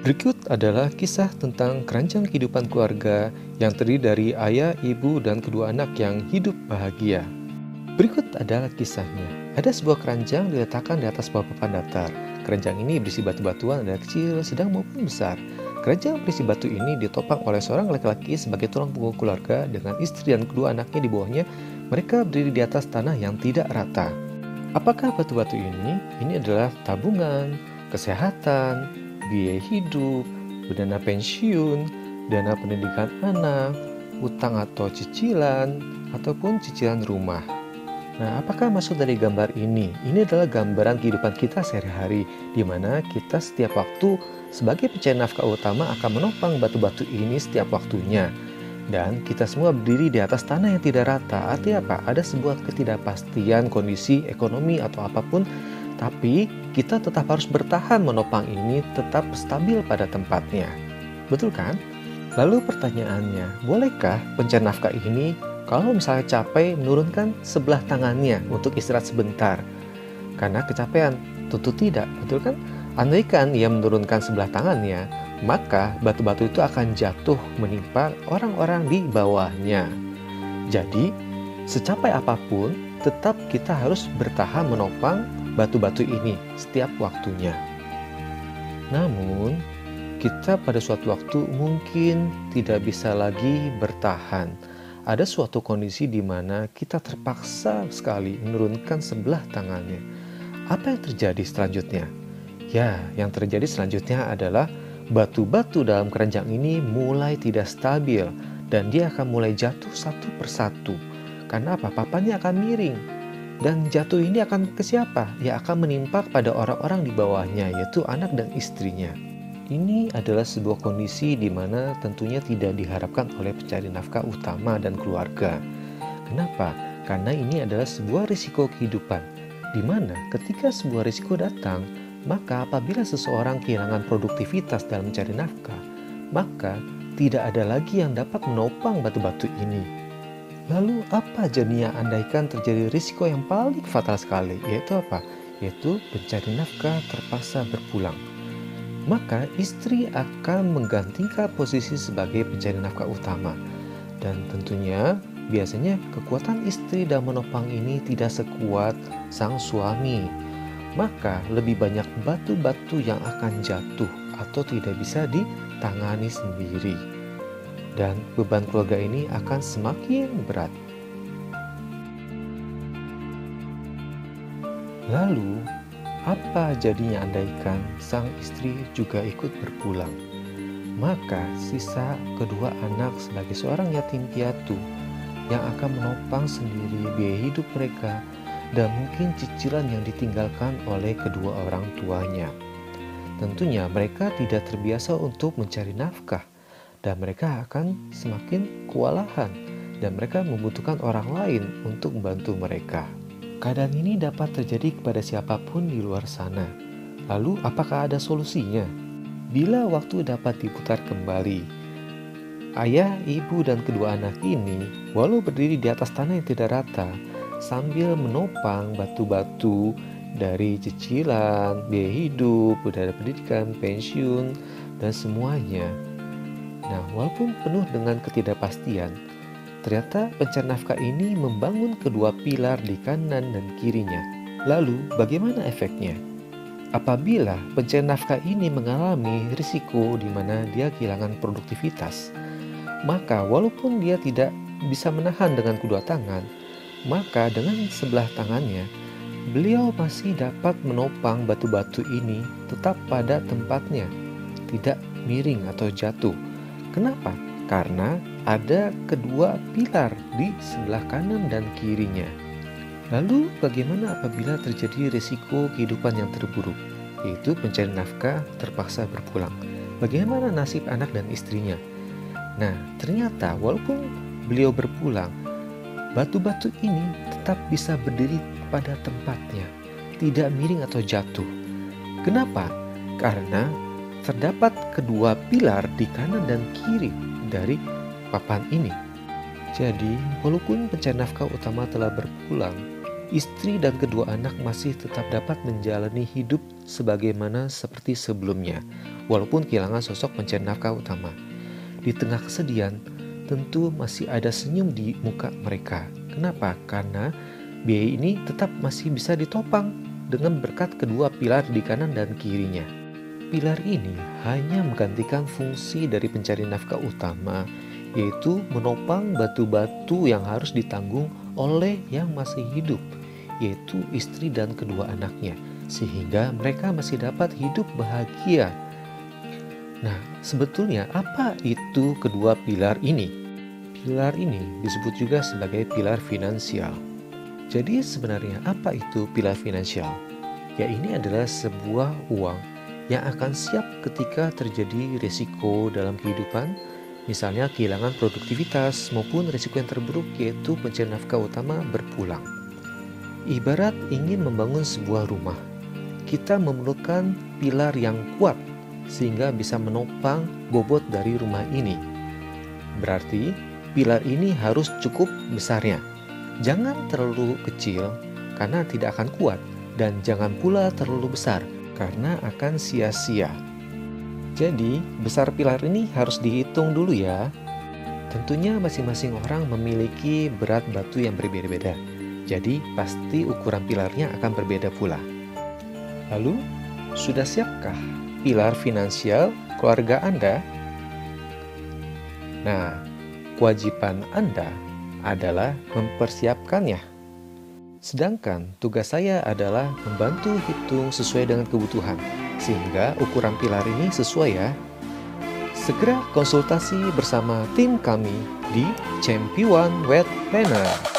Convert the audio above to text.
Berikut adalah kisah tentang keranjang kehidupan keluarga yang terdiri dari ayah, ibu, dan kedua anak yang hidup bahagia. Berikut adalah kisahnya. Ada sebuah keranjang diletakkan di atas sebuah papan datar. Keranjang ini berisi batu-batuan dari kecil, sedang maupun besar. Keranjang berisi batu ini ditopang oleh seorang laki-laki sebagai tulang punggung keluarga dengan istri dan kedua anaknya di bawahnya. Mereka berdiri di atas tanah yang tidak rata. Apakah batu-batu ini? Ini adalah tabungan, kesehatan, biaya hidup, dana pensiun, dana pendidikan anak, utang atau cicilan, ataupun cicilan rumah. Nah, apakah maksud dari gambar ini? Ini adalah gambaran kehidupan kita sehari-hari, di mana kita setiap waktu sebagai pencari nafkah utama akan menopang batu-batu ini setiap waktunya. Dan kita semua berdiri di atas tanah yang tidak rata. Artinya apa? Ada sebuah ketidakpastian kondisi ekonomi atau apapun, tapi kita tetap harus bertahan menopang ini tetap stabil pada tempatnya. Betul kan? Lalu pertanyaannya, bolehkah pencari nafkah ini kalau misalnya capek menurunkan sebelah tangannya untuk istirahat sebentar? Karena kecapean? Tentu tidak, betul kan? Andaikan ia menurunkan sebelah tangannya, maka batu-batu itu akan jatuh menimpa orang-orang di bawahnya. Jadi, secapai apapun, tetap kita harus bertahan menopang batu-batu ini setiap waktunya. Namun, kita pada suatu waktu mungkin tidak bisa lagi bertahan. Ada suatu kondisi di mana kita terpaksa sekali menurunkan sebelah tangannya. Apa yang terjadi selanjutnya? Ya, yang terjadi selanjutnya adalah batu-batu dalam keranjang ini mulai tidak stabil dan dia akan mulai jatuh satu persatu. Karena apa? Papannya akan miring. Dan jatuh ini akan ke siapa? Ya akan menimpa pada orang-orang di bawahnya, yaitu anak dan istrinya. Ini adalah sebuah kondisi di mana tentunya tidak diharapkan oleh pencari nafkah utama dan keluarga. Kenapa? Karena ini adalah sebuah risiko kehidupan, di mana ketika sebuah risiko datang, maka apabila seseorang kehilangan produktivitas dalam mencari nafkah, maka tidak ada lagi yang dapat menopang batu-batu ini. Lalu apa jadinya andaikan terjadi risiko yang paling fatal sekali, yaitu apa? Yaitu pencari nafkah terpaksa berpulang. Maka istri akan menggantikan posisi sebagai pencari nafkah utama. Dan tentunya biasanya kekuatan istri dalam menopang ini tidak sekuat sang suami. Maka lebih banyak batu-batu yang akan jatuh atau tidak bisa ditangani sendiri. Dan beban keluarga ini akan semakin berat. Lalu, apa jadinya andaikan sang istri juga ikut berpulang? Maka sisa kedua anak sebagai seorang yatim piatu yang akan menopang sendiri biaya hidup mereka dan mungkin cicilan yang ditinggalkan oleh kedua orang tuanya. Tentunya mereka tidak terbiasa untuk mencari nafkah dan mereka akan semakin kewalahan dan mereka membutuhkan orang lain untuk membantu mereka. Keadaan ini dapat terjadi kepada siapapun di luar sana. Lalu apakah ada solusinya? Bila waktu dapat diputar kembali, ayah, ibu, dan kedua anak ini walau berdiri di atas tanah yang tidak rata sambil menopang batu-batu dari cicilan, biaya hidup, dana pendidikan, pensiun, dan semuanya. Nah, walaupun penuh dengan ketidakpastian, ternyata pencari nafkah ini membangun kedua pilar di kanan dan kirinya. Lalu, bagaimana efeknya? Apabila pencari nafkah ini mengalami risiko di mana dia kehilangan produktivitas, maka walaupun dia tidak bisa menahan dengan kedua tangan, maka dengan sebelah tangannya, beliau masih dapat menopang batu-batu ini tetap pada tempatnya, tidak miring atau jatuh. Kenapa? Karena ada kedua pilar di sebelah kanan dan kirinya. Lalu bagaimana apabila terjadi risiko kehidupan yang terburuk, yaitu pencari nafkah terpaksa berpulang? Bagaimana nasib anak dan istrinya? Nah, ternyata walaupun beliau berpulang, batu-batu ini tetap bisa berdiri pada tempatnya, tidak miring atau jatuh. Kenapa? Karena terdapat kedua pilar di kanan dan kiri dari papan ini. Jadi, walaupun pencari nafkah utama telah berpulang, istri dan kedua anak masih tetap dapat menjalani hidup sebagaimana seperti sebelumnya, walaupun kehilangan sosok pencari nafkah utama. Di tengah kesedihan, tentu masih ada senyum di muka mereka. Kenapa? Karena biaya ini tetap masih bisa ditopang dengan berkat kedua pilar di kanan dan kirinya. Pilar ini hanya menggantikan fungsi dari pencari nafkah utama, yaitu menopang batu-batu yang harus ditanggung oleh yang masih hidup, yaitu istri dan kedua anaknya, sehingga mereka masih dapat hidup bahagia. Nah, sebetulnya apa itu kedua pilar ini? Pilar ini disebut juga sebagai pilar finansial. Jadi sebenarnya apa itu pilar finansial? Ya, ini adalah sebuah uang yang akan siap ketika terjadi risiko dalam kehidupan, misalnya kehilangan produktivitas maupun risiko yang terburuk yaitu pencari nafkah utama berpulang. Ibarat ingin membangun sebuah rumah, kita memerlukan pilar yang kuat sehingga bisa menopang bobot dari rumah ini. Berarti pilar ini harus cukup besarnya. Jangan terlalu kecil karena tidak akan kuat, dan jangan pula terlalu besar karena akan sia-sia. Jadi besar pilar ini harus dihitung dulu ya. Tentunya masing-masing orang memiliki berat batu yang berbeda-beda. Jadi pasti ukuran pilarnya akan berbeda pula. Lalu, sudah siapkah pilar finansial keluarga Anda? Nah, kewajiban Anda adalah mempersiapkannya. Sedangkan tugas saya adalah membantu hitung sesuai dengan kebutuhan, sehingga ukuran pilar ini sesuai ya. Segera konsultasi bersama tim kami di Champion Wealth Planner.